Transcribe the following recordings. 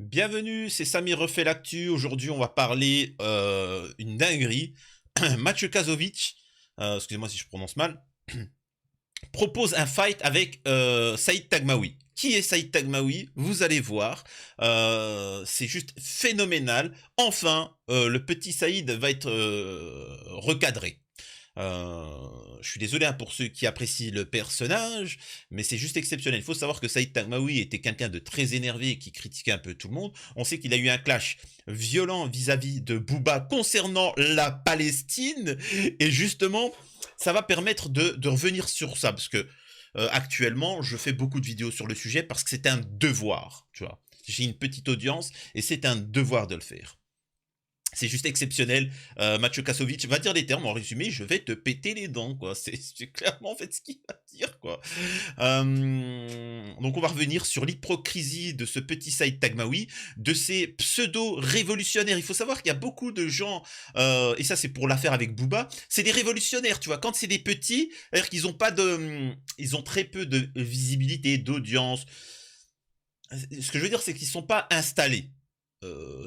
Bienvenue, c'est Samir refait l'actu. Aujourd'hui, on va parler une dinguerie. Mathieu Kazovic, excusez-moi si je prononce mal, propose un fight avec Saïd Tagmaoui. Qui est Saïd Tagmaoui? Vous allez voir. C'est juste phénoménal. Enfin, le petit Saïd va être recadré. Je suis désolé hein, pour ceux qui apprécient le personnage, mais c'est juste exceptionnel. Il faut savoir que Saïd Tagmaoui était quelqu'un de très énervé et qui critiquait un peu tout le monde. On sait qu'il a eu un clash violent vis-à-vis de Booba concernant la Palestine, et justement, ça va permettre de revenir sur ça, parce que actuellement, je fais beaucoup de vidéos sur le sujet parce que c'est un devoir, tu vois. J'ai une petite audience et c'est un devoir de le faire. C'est juste exceptionnel. Mathieu Kasovic va dire les termes en résumé, je vais te péter les dents, quoi. C'est clairement en fait ce qu'il va dire, quoi. Donc on va revenir sur l'hypocrisie de ce petit Saïd Tagmaoui, de ces pseudo-révolutionnaires. Il faut savoir qu'il y a beaucoup de gens, et ça c'est pour l'affaire avec Booba, c'est des révolutionnaires, tu vois. Quand c'est des petits, c'est-à-dire qu'ils ont pas de, ils ont très peu de visibilité, d'audience. Ce que je veux dire, c'est qu'ils sont pas installés.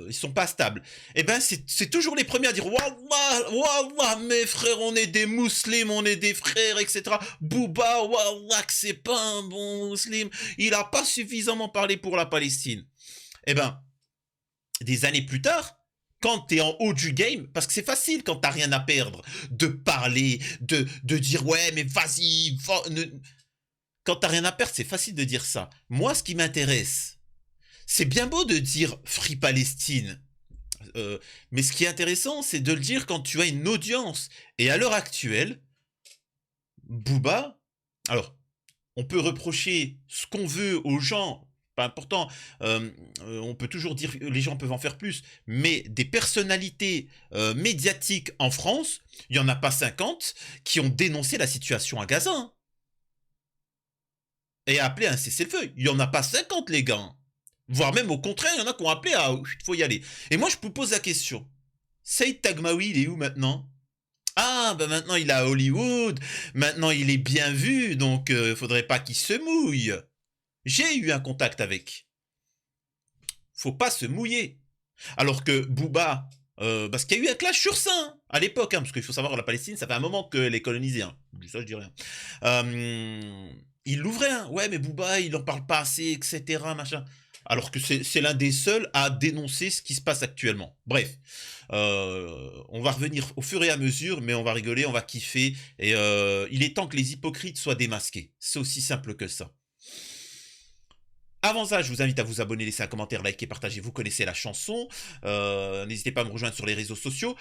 Ils sont pas stables. Et ben c'est toujours les premiers à dire Wallah, Wallah, mes frères, on est des musulmans, on est des frères, etc. Booba, Wallah, que c'est pas un bon musulman, il a pas suffisamment parlé pour la Palestine. Et ben, des années plus tard, quand t'es en haut du game, parce que c'est facile quand t'as rien à perdre, de parler, de dire ouais, mais vas-y, quand t'as rien à perdre, c'est facile de dire ça. Moi, ce qui m'intéresse, c'est bien beau de dire Free Palestine, mais ce qui est intéressant, c'est de le dire quand tu as une audience. Et à l'heure actuelle, Booba, alors, on peut reprocher ce qu'on veut aux gens, pas important, on peut toujours dire que les gens peuvent en faire plus, mais des personnalités médiatiques en France, il n'y en a pas 50 qui ont dénoncé la situation à Gaza, hein, et appelé à un cessez-le-feu. Il n'y en a pas 50, les gars, hein. Voire même au contraire, il y en a qui ont appelé à il faut y aller. Et moi, je vous pose la question. Saïd Tagmaoui, il est où maintenant? Ah, ben maintenant il est à Hollywood, maintenant il est bien vu, donc faudrait pas qu'il se mouille. J'ai eu un contact avec. Faut pas se mouiller. Alors que Booba, parce qu'il y a eu un clash sur ça, hein, à l'époque, hein, parce qu'il faut savoir, la Palestine, ça fait un moment qu'elle est colonisée. Hein. Ça, je dis rien. Il l'ouvrait, hein. Ouais, mais Booba, il en parle pas assez, etc. Machin. Alors que c'est l'un des seuls à dénoncer ce qui se passe actuellement. Bref, on va revenir au fur et à mesure, mais on va rigoler, on va kiffer, et il est temps que les hypocrites soient démasqués. C'est aussi simple que ça. Avant ça, je vous invite à vous abonner, laisser un commentaire, liker, partager, vous connaissez la chanson. N'hésitez pas à me rejoindre sur les réseaux sociaux.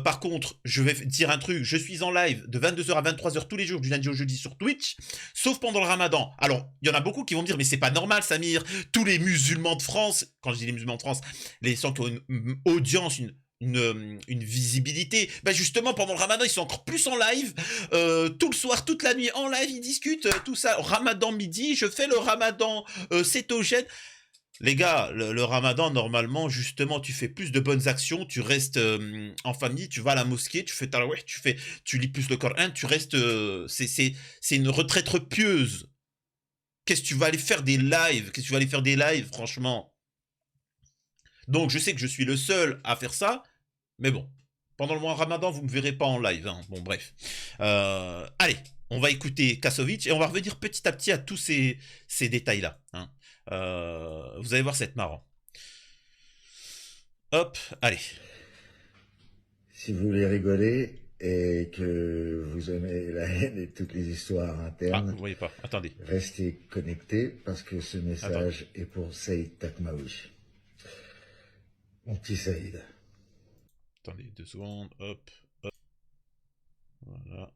Par contre, je vais dire un truc, je suis en live de 22h à 23h tous les jours, du lundi au jeudi sur Twitch, sauf pendant le ramadan. Alors, il y en a beaucoup qui vont me dire, mais c'est pas normal Samir, tous les musulmans de France, quand je dis les musulmans de France, les gens qui ont une audience, une visibilité. Bah justement, pendant le ramadan, ils sont encore plus en live. Tout le soir, toute la nuit, en live, ils discutent, tout ça. Ramadan midi, je fais le ramadan cétogène. Les gars, le ramadan, normalement, justement, tu fais plus de bonnes actions, tu restes en famille, tu vas à la mosquée, tu fais tarawih, tu lis plus le Coran, tu restes... c'est une retraite pieuse. Qu'est-ce que tu vas aller faire des lives? Qu'est-ce que tu vas aller faire des lives, franchement? Donc, je sais que je suis le seul à faire ça, mais bon. Pendant le mois Ramadan, vous ne me verrez pas en live. Hein. Bon, bref. Allez, on va écouter Kasovic et on va revenir petit à petit à tous ces détails-là. Hein. Vous allez voir, c'est marrant. Hop, allez. Si vous voulez rigoler et que vous aimez la haine et toutes les histoires Ah, internes, vous voyez pas. Attendez. restez connectés parce que ce message est pour Saïd Tagmaoui. Mon petit Saïd. Attendez 2 secondes. Hop. Voilà.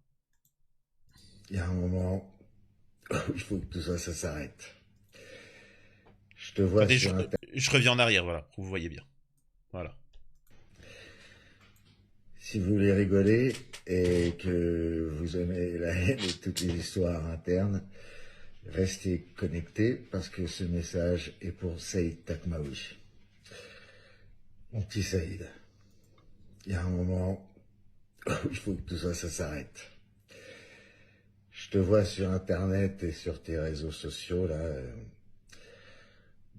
Il y a un moment où il faut que tout ça, ça s'arrête. Je te vois Attendez, sur Internet. je reviens en arrière, voilà, pour que vous voyez bien. Voilà. Si vous voulez rigoler et que vous aimez la haine et toutes les histoires internes, restez connectés parce que ce message est pour Saïd Tagmaoui. Mon petit Saïd. Il y a un moment où il faut que tout ça, ça s'arrête. Je te vois sur Internet et sur tes réseaux sociaux, là,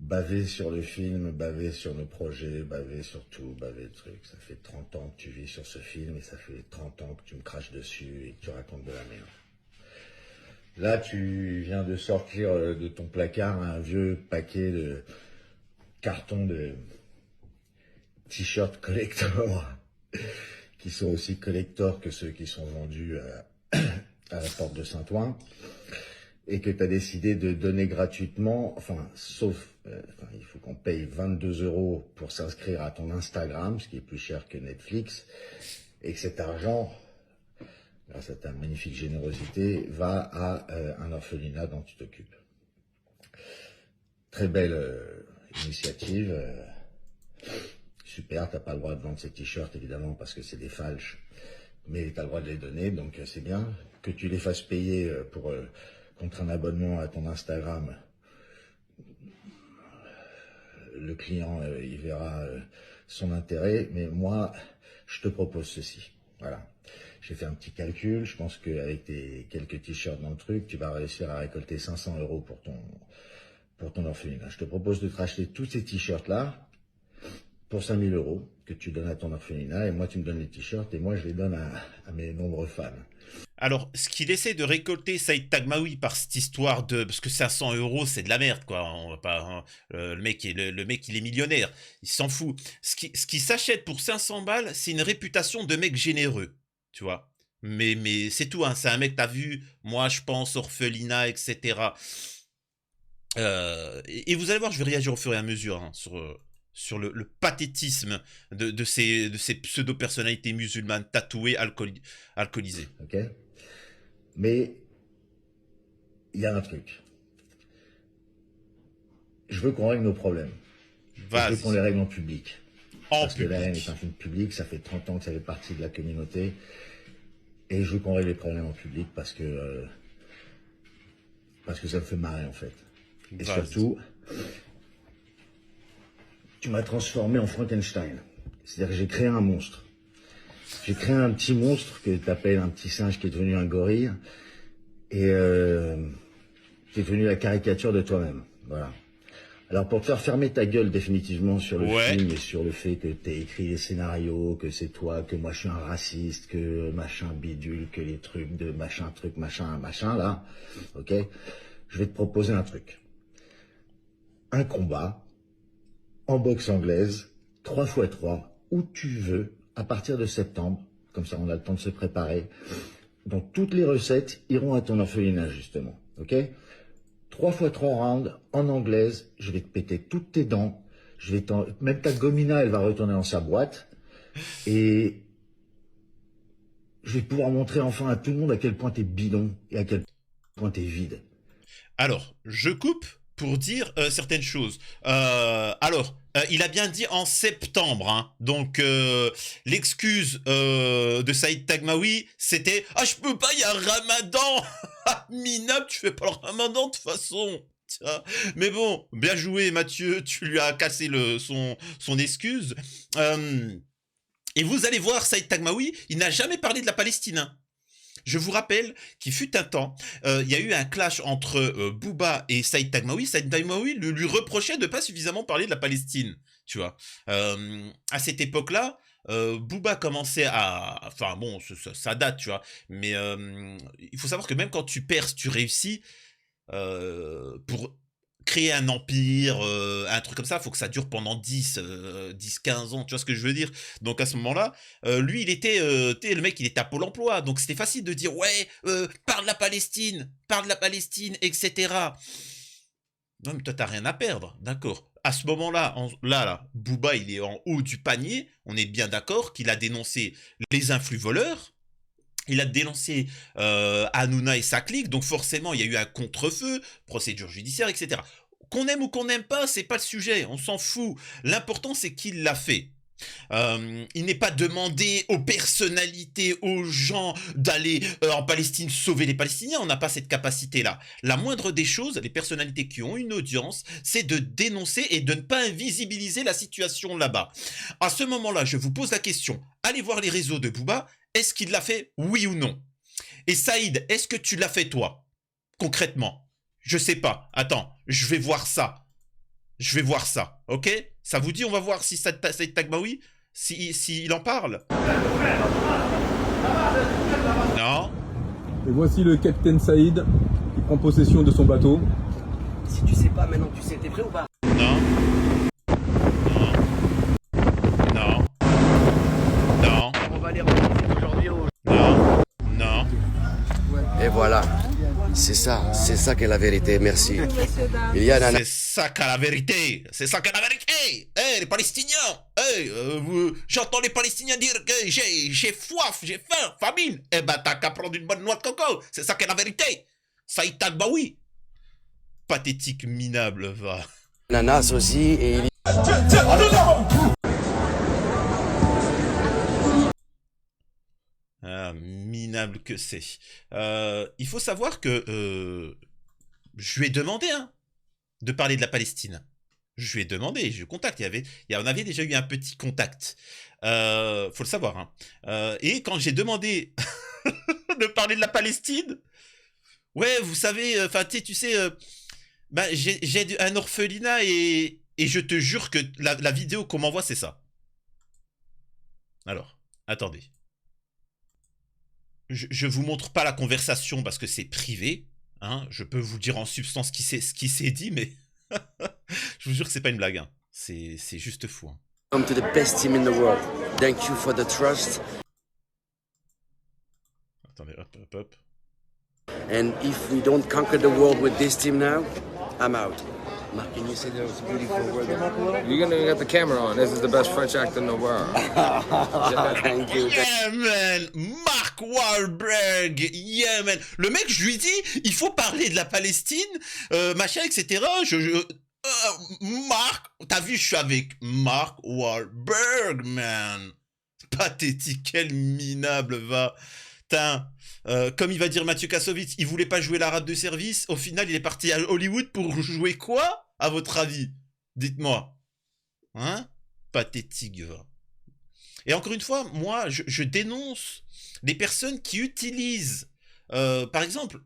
bavé sur le film, bavé sur le projet, bavé sur tout, bavé le truc. Ça fait 30 ans que tu vis sur ce film et ça fait 30 ans que tu me craches dessus et que tu racontes de la merde. Là, tu viens de sortir de ton placard un vieux paquet de cartons de t-shirts collector qui sont aussi collector que ceux qui sont vendus à la porte de Saint-Ouen et que tu as décidé de donner gratuitement, enfin, sauf, il faut qu'on paye 22 € pour s'inscrire à ton Instagram, ce qui est plus cher que Netflix, et que cet argent, grâce à ta magnifique générosité, va à un orphelinat dont tu t'occupes. Très belle initiative. Super, t'as pas le droit de vendre ces t-shirts évidemment parce que c'est des falches, mais t'as le droit de les donner, donc c'est bien. Que tu les fasses payer contre un abonnement à ton Instagram, le client il verra son intérêt, mais moi je te propose ceci. Voilà. J'ai fait un petit calcul, je pense qu'avec tes quelques t-shirts dans le truc, tu vas réussir à récolter 500 € pour ton orphelinat. Je te propose de te racheter tous ces t-shirts-là pour 5000 € que tu donnes à ton orphelinat, et moi tu me donnes les t-shirts, et moi je les donne à mes nombreux fans. Alors, ce qu'il essaie de récolter Saïd Taghmaoui par cette histoire de... Parce que 500 € c'est de la merde, quoi. On va pas, hein, le mec, le mec, il est millionnaire. Il s'en fout. Ce qui s'achète pour 500 balles, c'est une réputation de mec généreux. Tu vois. Mais c'est tout, hein. C'est un mec, t'as vu, moi, je pense, orphelinat, etc. Et vous allez voir, je vais réagir au fur et à mesure hein, sur le pathétisme de ces pseudo-personnalités musulmanes tatouées, alcoolisées. Ok. Mais il y a un truc. Je veux qu'on règle nos problèmes. Je veux qu'on les règle en public. Parce que La Haine est un film public, ça fait 30 ans que ça fait partie de la communauté. Et je veux qu'on règle les problèmes en public parce que ça me fait marrer en fait. Et surtout, tu m'as transformé en Frankenstein. C'est-à-dire que j'ai créé un monstre. J'ai créé un petit monstre que tu appelles un petit singe qui est devenu un gorille. Et qui est devenu la caricature de toi-même. Voilà. Alors pour te faire fermer ta gueule définitivement sur le film et sur le fait que t'aies écrit les scénarios, que c'est toi, que moi je suis un raciste, que machin bidule, que les trucs de machin truc machin là, ok, je vais te proposer un truc. Un combat en boxe anglaise, 3x3, où tu veux, à partir de septembre, comme ça on a le temps de se préparer. Donc toutes les recettes iront à ton orphelinat justement, ok? 3x3 rounds en anglaise, je vais te péter toutes tes dents, même ta gomina, elle va retourner dans sa boîte, et je vais pouvoir montrer enfin à tout le monde à quel point t'es bidon et à quel point t'es vide. Alors, je coupe pour dire certaines choses. Il a bien dit en septembre, hein. Donc l'excuse de Saïd Taghmaoui, c'était « Ah, je peux pas, il y a un ramadan !» Minable, tu fais pas le ramadan de toute façon. Mais bon, bien joué Mathieu, tu lui as cassé son excuse. Et vous allez voir, Saïd Taghmaoui, il n'a jamais parlé de la Palestine. Hein. Je vous rappelle qu'il fut un temps, il y a eu un clash entre Booba et Saïd Taghmaoui. Saïd Taghmaoui lui reprochait de pas suffisamment parler de la Palestine, tu vois. À cette époque-là, Booba commençait à... Enfin bon, ça date, tu vois. Mais il faut savoir que même quand tu perces, tu réussis. Pour créer un empire, un truc comme ça, il faut que ça dure pendant 10-15 ans, tu vois ce que je veux dire? Donc à ce moment-là, lui, il était, le mec, il était à Pôle emploi, donc c'était facile de dire, ouais, parle de la Palestine, etc. Non, mais toi, t'as rien à perdre, d'accord. À ce moment-là, là, Booba, il est en haut du panier, on est bien d'accord qu'il a dénoncé les influx voleurs, il a dénoncé Hanouna et sa clique, donc forcément il y a eu un contre-feu, procédure judiciaire, etc. Qu'on aime ou qu'on n'aime pas, c'est pas le sujet, on s'en fout. L'important c'est qu'il l'a fait. Il n'est pas demandé aux personnalités, aux gens d'aller en Palestine sauver les Palestiniens, on n'a pas cette capacité-là. La moindre des choses, les personnalités qui ont une audience, c'est de dénoncer et de ne pas invisibiliser la situation là-bas. À ce moment-là, je vous pose la question, allez voir les réseaux de Booba, est-ce qu'il l'a fait, oui ou non? Et Saïd, est-ce que tu l'as fait toi? Concrètement? Je sais pas. Attends, je vais voir ça. Je vais voir ça, ok? Ça vous dit, on va voir si Saïd Taghmaoui, si il en parle? Non? Et voici le capitaine Saïd qui prend possession de son bateau. Si tu sais pas, maintenant tu sais, t'es prêt ou pas? Non? Non? Non? On va les rencontrer aujourd'hui au... Non? Non? Et voilà, c'est ça qu'est la vérité, merci. Il y a un... C'est ça qu'est la vérité. C'est ça qu'est la vérité. Les Palestiniens. J'entends les Palestiniens dire que j'ai soif, j'ai faim, famine. Eh ben, t'as qu'à prendre une bonne noix de coco. C'est ça qu'est la vérité. Saïd Taghmaoui. Pathétique, minable, va. ananas aussi, et il y Ah, minable que c'est. Il faut savoir que je lui ai demandé de parler de la Palestine. Je lui ai demandé, je lui contacte. On avait déjà eu un petit contact. Faut le savoir. Et quand j'ai demandé de parler de la Palestine, ouais, vous savez, enfin, tu sais, bah, j'ai un orphelinat et je te jure que la vidéo qu'on m'envoie, c'est ça. Alors, attendez. Je vous montre pas la conversation parce que c'est privé. Je peux vous dire en substance ce qui s'est dit, mais je vous jure que c'est pas une blague. C'est juste fou. come to the best team in the world. Thank you for the trust. Attendez, hop. And if we don't conquer the world with this team now, I'm out. Mark, can you say those beautiful words? You're gonna get the camera on. This is the best French actor in the world. Thank you. Yeah, man! Mark Wahlberg! Yeah, man! Le mec, je lui dis, il faut parler de la Palestine, machin, etc. Mark, t'as vu, je suis avec Mark Wahlberg, man! Pathétique, quel minable va! Putain, comme il va dire Mathieu Kassovitz, il voulait pas jouer l'arabe de service, au final il est parti à Hollywood pour jouer quoi, à votre avis? Dites-moi. Pathétique, va. Et encore une fois, moi, je dénonce les personnes qui utilisent, par exemple,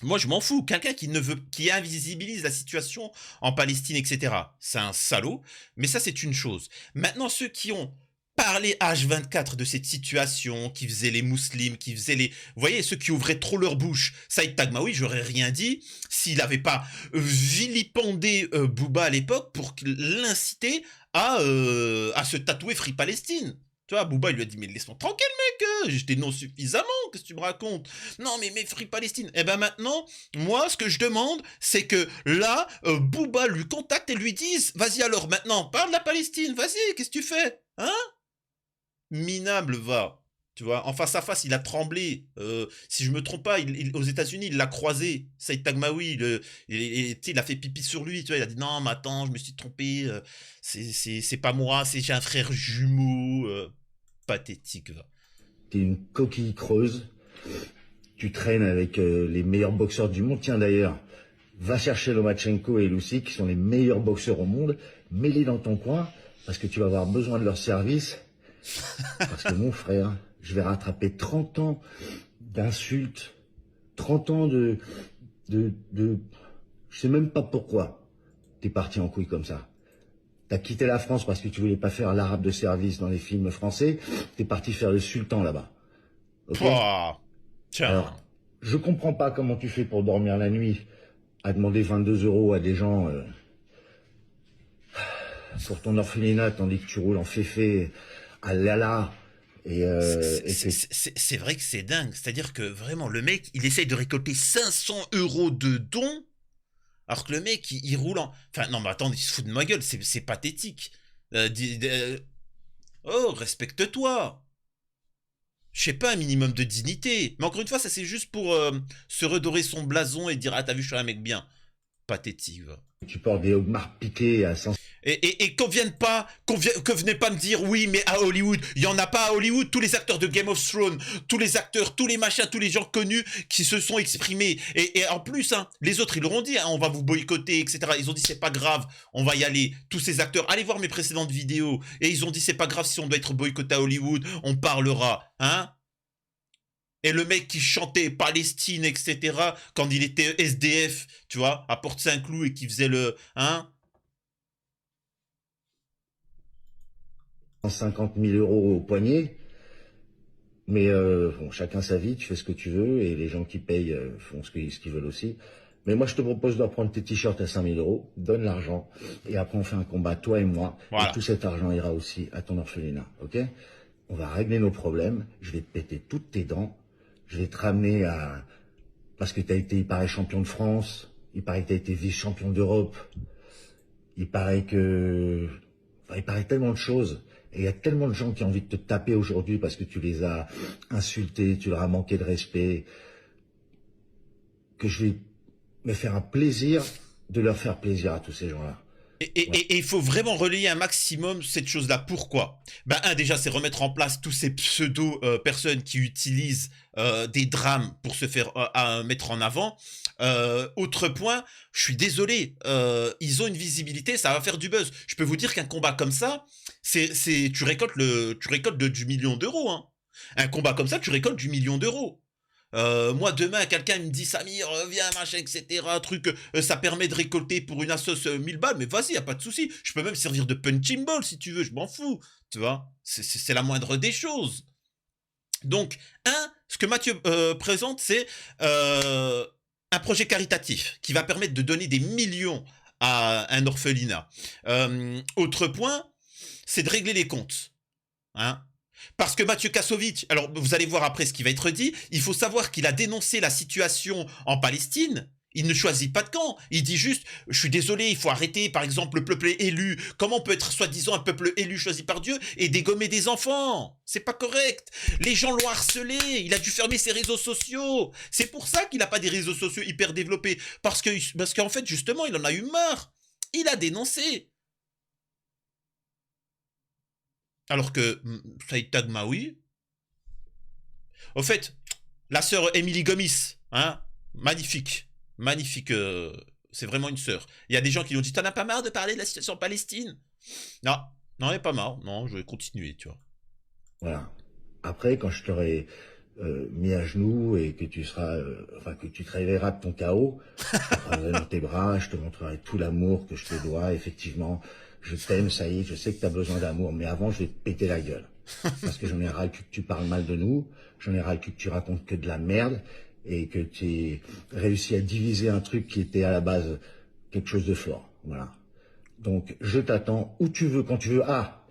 moi je m'en fous, quelqu'un qui invisibilise la situation en Palestine, etc. C'est un salaud, mais ça c'est une chose. Maintenant, ceux qui ont parlé H24 de cette situation, qui faisaient les musulmans, qui faisaient les... Vous voyez, ceux qui ouvraient trop leur bouche. Saïd Taghmaoui, j'aurais rien dit s'il n'avait pas vilipendé Booba à l'époque pour l'inciter à se tatouer Free Palestine. Tu vois, Booba, il lui a dit, mais laisse-moi tranquille, mec, je dénonce suffisamment, qu'est-ce que tu me racontes? Non, mais Free Palestine. Eh ben maintenant, moi, ce que je demande, c'est que là, Booba lui contacte et lui dise, vas-y alors, maintenant, parle de la Palestine, vas-y, qu'est-ce que tu fais? Minable, va. Tu vois, en face à face, il a tremblé. Si je me trompe pas, aux États-Unis, il l'a croisé. Saïd Taghmaoui, il a fait pipi sur lui. Tu vois, il a dit non, mais attends, je me suis trompé. C'est pas moi, j'ai un frère jumeau. Pathétique, va. T'es une coquille creuse. Tu traînes avec les meilleurs boxeurs du monde. Tiens d'ailleurs, va chercher Lomachenko et Lucy, qui sont les meilleurs boxeurs au monde. Mets-les dans ton coin, parce que tu vas avoir besoin de leur service. Parce que mon frère, je vais rattraper 30 ans d'insultes, 30 ans de... Je sais même pas pourquoi t'es parti en couille comme ça. T'as quitté la France parce que tu voulais pas faire l'arabe de service dans les films français. T'es parti faire le sultan là-bas. Okay. Tiens. Alors, je comprends pas comment tu fais pour dormir la nuit à demander 22 € à des gens pour ton orphelinat tandis que tu roules en féfé à Lala. C'est vrai que c'est dingue. C'est-à-dire que vraiment, le mec, il essaye de récolter 500 € de dons, alors que le mec, il roule en... Enfin, non, mais attends, il se fout de ma gueule, c'est pathétique. Oh, respecte-toi. Je sais pas, un minimum de dignité. Mais encore une fois, ça c'est juste pour se redorer son blason et dire, ah, t'as vu, je suis un mec bien. Pathétique, va. Tu portes des homards piqués à 100... Et que venez pas me dire, oui, mais à Hollywood, il y en a pas à Hollywood, tous les acteurs de Game of Thrones, tous les acteurs, tous les machins, tous les gens connus qui se sont exprimés. Et en plus, les autres, ils l'auront dit, on va vous boycotter, etc. Ils ont dit, c'est pas grave, on va y aller. Tous ces acteurs, allez voir mes précédentes vidéos. Et ils ont dit, c'est pas grave si on doit être boycotté à Hollywood, on parlera, Et le mec qui chantait Palestine, etc., quand il était SDF, tu vois, à Porte-Saint-Cloud et qui faisait le... 150 000 euros au poignet. Mais bon, chacun sa vie, tu fais ce que tu veux, et les gens qui payent font ce qu'ils veulent aussi. Mais moi, je te propose de reprendre tes t-shirts à 5 000 euros, donne l'argent, et après on fait un combat, toi et moi, Voilà. et tout cet argent ira aussi à ton orphelinat, ok? On va régler nos problèmes, je vais te péter toutes tes dents, je vais te ramener à... Parce que il paraît, champion de France, il paraît que t'as été vice-champion d'Europe, il paraît que... Enfin, il paraît tellement de choses. Et il y a tellement de gens qui ont envie de te taper aujourd'hui parce que tu les as insultés, tu leur as manqué de respect, que je vais me faire un plaisir de leur faire plaisir à tous ces gens-là. Et il faut vraiment relayer un maximum cette chose-là. Pourquoi? Ben, déjà, c'est remettre en place tous ces pseudo-personnes qui utilisent des drames pour se faire mettre en avant. Autre point, je suis désolé, ils ont une visibilité, ça va faire du buzz. Je peux vous dire qu'un combat comme ça, tu récoltes du million d'euros. Hein. Un combat comme ça, tu récoltes du million d'euros. Moi demain quelqu'un me dit Samir viens machin etc truc ça permet de récolter pour une assos 1000 balles, mais vas-y y a pas de souci, je peux même servir de punching ball si tu veux, je m'en fous, tu vois, c'est la moindre des choses. Donc ce que Mathieu présente, c'est un projet caritatif qui va permettre de donner des millions à un orphelinat. Autre point, c'est de régler les comptes, hein. Parce que Mathieu Kassovitch, alors vous allez voir après ce qui va être dit, il faut savoir qu'il a dénoncé la situation en Palestine. Il ne choisit pas de camp. Il dit juste, je suis désolé, il faut arrêter, par exemple, le peuple élu. Comment on peut être soi-disant un peuple élu choisi par Dieu et dégommer des enfants? C'est pas correct. Les gens l'ont harcelé. Il a dû fermer ses réseaux sociaux. C'est pour ça qu'il n'a pas des réseaux sociaux hyper développés. Parce qu'en fait, justement, il en a eu marre. Il a dénoncé. Alors que Saïd Taghmaoui, au fait, la sœur Émilie Gomis, hein, magnifique, magnifique, c'est vraiment une sœur. Il y a des gens qui lui ont dit, t'en as pas marre de parler de la situation en Palestine? Non, non, il a pas marre, non, je vais continuer, tu vois. Voilà. Après, quand je t'aurai mis à genoux et que tu seras, enfin que tu te réveilleras de ton chaos, je te prendrai dans tes bras, je te montrerai tout l'amour que je te dois. Effectivement, je t'aime, ça y est, je sais que tu as besoin d'amour, mais avant, je vais te péter la gueule. Parce que j'en ai ras le cul que tu parles mal de nous, j'en ai ras le cul que tu racontes que de la merde, et que tu aies réussi à diviser un truc qui était à la base quelque chose de fort. Voilà. Donc, je t'attends où tu veux, quand tu veux. Ah,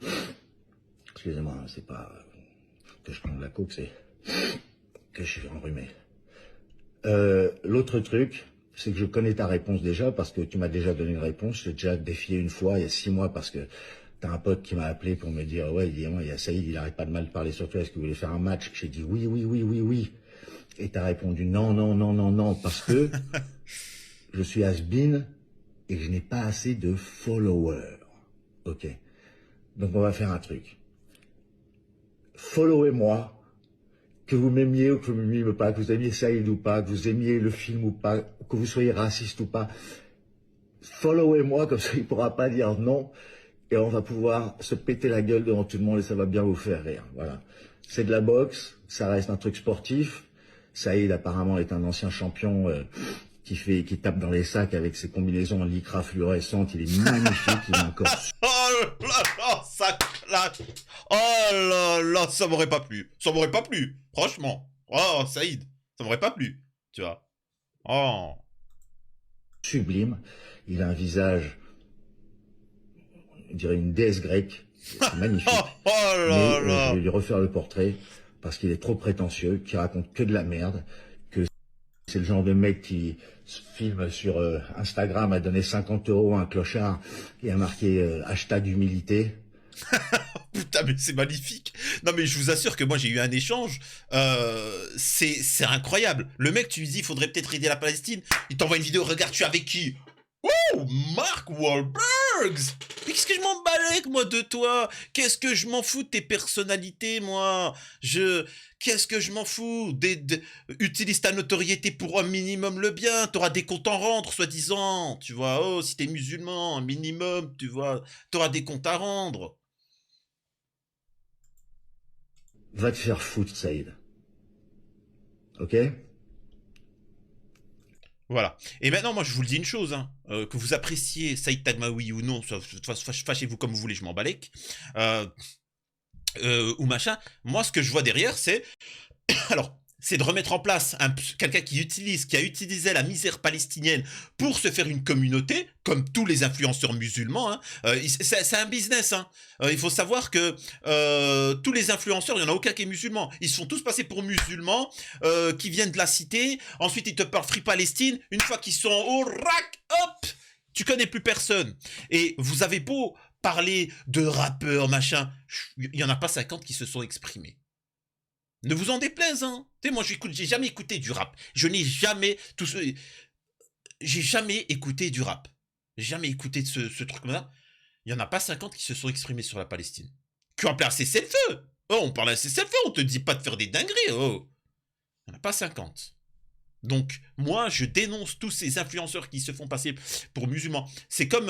excusez-moi, c'est pas que je prends de la coke, c'est que je suis enrhumé. L'autre truc, c'est que je connais ta réponse déjà, parce que tu m'as déjà donné une réponse. Je t'ai déjà défié une fois, il y a 6 mois, parce que t'as un pote qui m'a appelé pour me dire, ouais, il y a Saïd, il arrête pas de mal parler sur toi, est-ce que vous voulez faire un match? J'ai dit oui, oui, oui, oui, oui. Et t'as répondu non, non, non, non, non, parce que je suis has-been et que je n'ai pas assez de followers. Ok. Donc on va faire un truc. Followez-moi, que vous m'aimiez ou que vous m'aimiez pas, que vous aimiez Saïd ou pas, que vous aimiez le film ou pas, que vous soyez raciste ou pas. Followez-moi, comme ça il pourra pas dire non. Et on va pouvoir se péter la gueule devant tout le monde et ça va bien vous faire rire. Voilà. C'est de la boxe, ça reste un truc sportif. Saïd apparemment est un ancien champion qui tape dans les sacs avec ses combinaisons en lycra fluorescente. Il est magnifique, il est encore... Oh là là, ça claque. Oh là là, ça m'aurait pas plu. Ça m'aurait pas plu, franchement. Oh, Saïd, ça m'aurait pas plu, tu vois. Oh. Sublime. Il a un visage, on dirait une déesse grecque. C'est magnifique. Oh là Mais là. je vais lui refaire le portrait parce qu'il est trop prétentieux, qui raconte que de la merde, que c'est le genre de mec qui se filme sur Instagram, a donné 50 € à un clochard et a marqué hashtag humilité. Putain, mais c'est magnifique. Non, mais je vous assure que moi, j'ai eu un échange. C'est incroyable. Le mec, tu lui dis, il faudrait peut-être aider la Palestine. Il t'envoie une vidéo, regarde, tu es avec qui? Oh, Mark Wahlberg. Mais qu'est-ce que je m'en balèque, moi, de toi? Qu'est-ce que je m'en fous de tes personnalités, moi? Qu'est-ce que je m'en fous? Utilise ta notoriété pour un minimum le bien. T'auras des comptes à rendre, soi-disant. Tu vois, oh, si t'es musulman, un minimum, tu vois, t'auras des comptes à rendre. Va te faire foutre, Saïd. Ok? Voilà. Et maintenant, moi, je vous le dis une chose, hein, que vous appréciez Saïd Taghmaoui ou non, fâchez-vous comme vous voulez, je m'en balèque. ou machin. Moi, ce que je vois derrière, c'est alors, c'est de remettre en place quelqu'un qui a utilisé la misère palestinienne pour se faire une communauté, comme tous les influenceurs musulmans. Hein. C'est un business. Hein. Il faut savoir que tous les influenceurs, il n'y en a aucun qui est musulman. Ils se font tous passer pour musulmans, qui viennent de la cité. Ensuite, ils te parlent Free Palestine. Une fois qu'ils sont au rack, hop, tu connais plus personne. Et vous avez beau parler de rappeurs, machin, il n'y en a pas 50 qui se sont exprimés. Ne vous en déplaise, hein. Tu sais, moi, j'ai jamais écouté du rap. J'ai jamais écouté du rap. J'ai jamais écouté de ce truc-là. Il y en a pas 50 qui se sont exprimés sur la Palestine. Qui ont appelé un cessez-le-feu. Oh, on parle d'un cessez-le-feu, on te dit pas de faire des dingueries, oh. Il n'y en a pas 50. Donc, moi, je dénonce tous ces influenceurs qui se font passer pour musulmans. C'est comme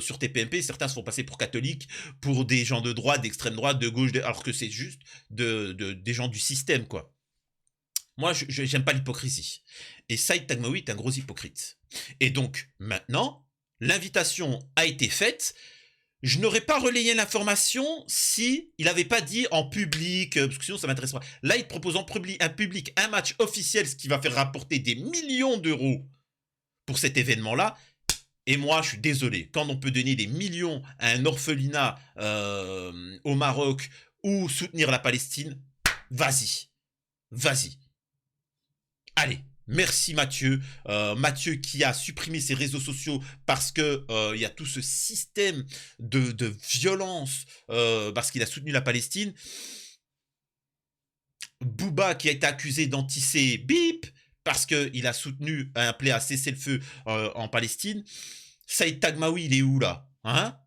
sur TPMP, certains se font passer pour catholiques, pour des gens de droite, d'extrême droite, de gauche, alors que c'est juste des gens du système, quoi. Moi, j'aime pas l'hypocrisie. Et Saïd Taghmaoui est un gros hypocrite. Et donc, maintenant, l'invitation a été faite. Je n'aurais pas relayé l'information si il n'avait pas dit en public, parce que sinon ça m'intéresse pas. Là, il te propose en public, un match officiel, ce qui va faire rapporter des millions d'euros pour cet événement-là. Et moi, je suis désolé, quand on peut donner des millions à un orphelinat au Maroc ou soutenir la Palestine, vas-y, vas-y. Allez. Merci Mathieu. Mathieu qui a supprimé ses réseaux sociaux parce que il y a tout ce système de violence parce qu'il a soutenu la Palestine. Booba qui a été accusé d'antisé bip parce qu'il a soutenu un appelé à cesser le feu en Palestine. Saïd Taghmaoui, il est où là, hein?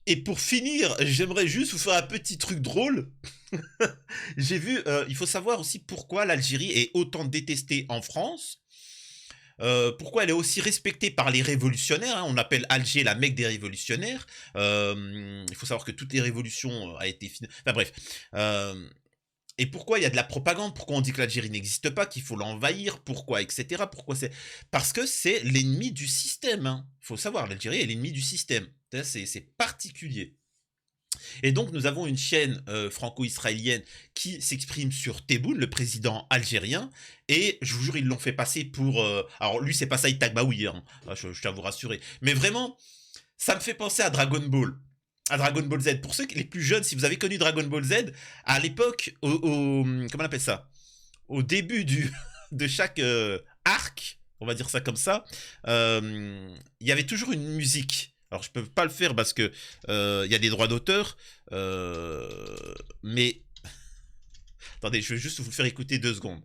Et pour finir, j'aimerais juste vous faire un petit truc drôle. J'ai vu, il faut savoir aussi pourquoi l'Algérie est autant détestée en France. Pourquoi elle est aussi respectée par les révolutionnaires. Hein. On appelle Alger la Mecque des révolutionnaires. Il faut savoir que toutes les révolutions a été finies. Enfin bref. Et pourquoi il y a de la propagande? Pourquoi on dit que l'Algérie n'existe pas, qu'il faut l'envahir? Pourquoi, etc. Pourquoi c'est... Parce que c'est l'ennemi du système. Hein. Il faut savoir, l'Algérie est l'ennemi du système. C'est particulier. Et donc, nous avons une chaîne franco-israélienne qui s'exprime sur Tebboune, le président algérien. Et je vous jure, ils l'ont fait passer pour... alors, lui, c'est pas Saïd Taghmaoui, hein, je tiens à vous rassurer. Mais vraiment, ça me fait penser à Dragon Ball. À Dragon Ball Z. Pour ceux les plus jeunes, si vous avez connu Dragon Ball Z, à l'époque, comment on appelle ça? Au début de chaque arc, on va dire ça comme ça, il y avait toujours une musique. Alors je peux pas le faire parce que y a des droits d'auteur, mais attendez, je vais juste vous faire écouter 2 secondes.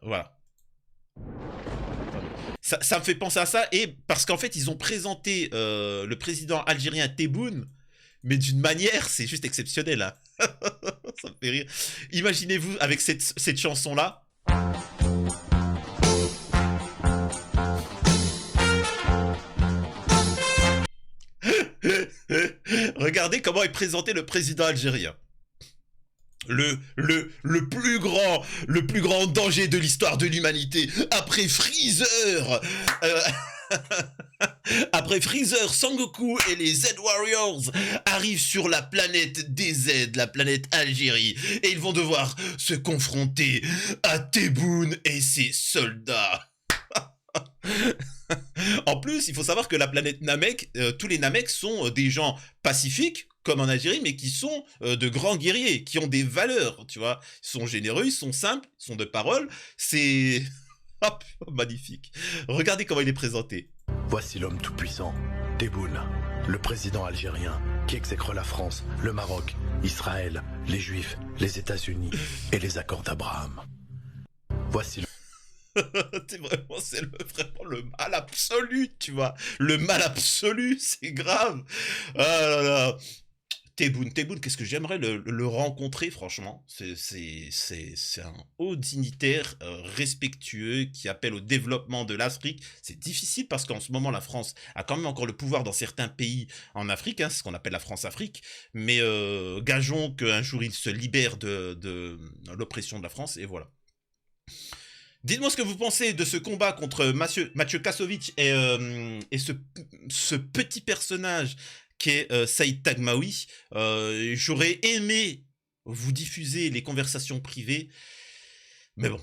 Voilà. Ça me fait penser à ça, et parce qu'en fait ils ont présenté le président algérien Tebboune, mais d'une manière, c'est juste exceptionnel. Hein. Ça me fait rire. Imaginez-vous avec cette chanson-là. Regardez comment est présenté le président algérien. Le plus grand danger de l'histoire de l'humanité après Freezer. Après Freezer, Sangoku et les Z-Warriors arrivent sur la planète DZ, la planète Algérie, et ils vont devoir se confronter à Tebboune et ses soldats. En plus, il faut savoir que la planète Namek, tous les Nameks sont des gens pacifiques, comme en Algérie, mais qui sont de grands guerriers, qui ont des valeurs, tu vois. Ils sont généreux, ils sont simples, ils sont de parole. C'est... Hop, magnifique. Regardez comment il est présenté. Voici l'homme tout-puissant, Tebboune, le président algérien qui exècre la France, le Maroc, Israël, les Juifs, les États-Unis et les accords d'Abraham. Voici C'est vraiment le mal absolu, tu vois. Le mal absolu, c'est grave. Ah là là. Tebboune, qu'est-ce que j'aimerais le rencontrer, franchement. C'est un haut dignitaire respectueux qui appelle au développement de l'Afrique. C'est difficile parce qu'en ce moment, la France a quand même encore le pouvoir dans certains pays en Afrique, hein, c'est ce qu'on appelle la France-Afrique. Mais gageons qu'un jour, il se libère de l'oppression de la France, et voilà. Dites-moi ce que vous pensez de ce combat contre Mathieu Kasovic et ce petit personnage qui est Saïd Tagmaoui. J'aurais aimé vous diffuser les conversations privées, mais bon,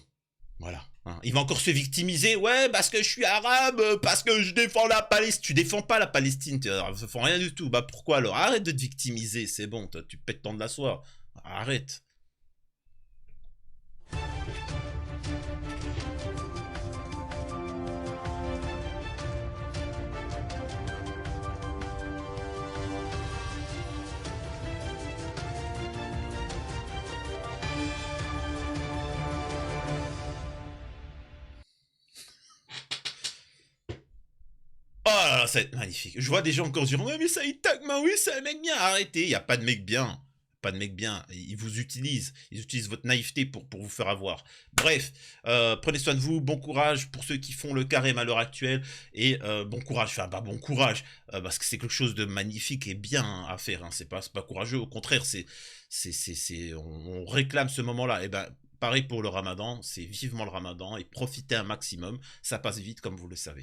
voilà. Hein. Il va encore se victimiser. Ouais, parce que je suis arabe, parce que je défends la Palestine. Tu défends pas la Palestine, tu ne font rien du tout. Bah pourquoi alors? Arrête de te victimiser, c'est bon, toi, tu pètes tant de la soie. Arrête. Oh là là, ça va être magnifique. Je vois des gens encore dire ouais mais Saïd Tagmaoui c'est un mec bien. Arrêtez, il y a pas de mec bien. Pas de mec bien. Ils vous utilisent. Ils utilisent votre naïveté pour vous faire avoir. Bref, prenez soin de vous. Bon courage pour ceux qui font le carême à l'heure actuelle. Et bon courage. Enfin, pas bon courage. Parce que c'est quelque chose de magnifique et bien à faire. Hein. C'est pas courageux. Au contraire, on réclame ce moment-là. Et ben, pareil pour le ramadan. C'est vivement le ramadan. Et profitez un maximum. Ça passe vite comme vous le savez.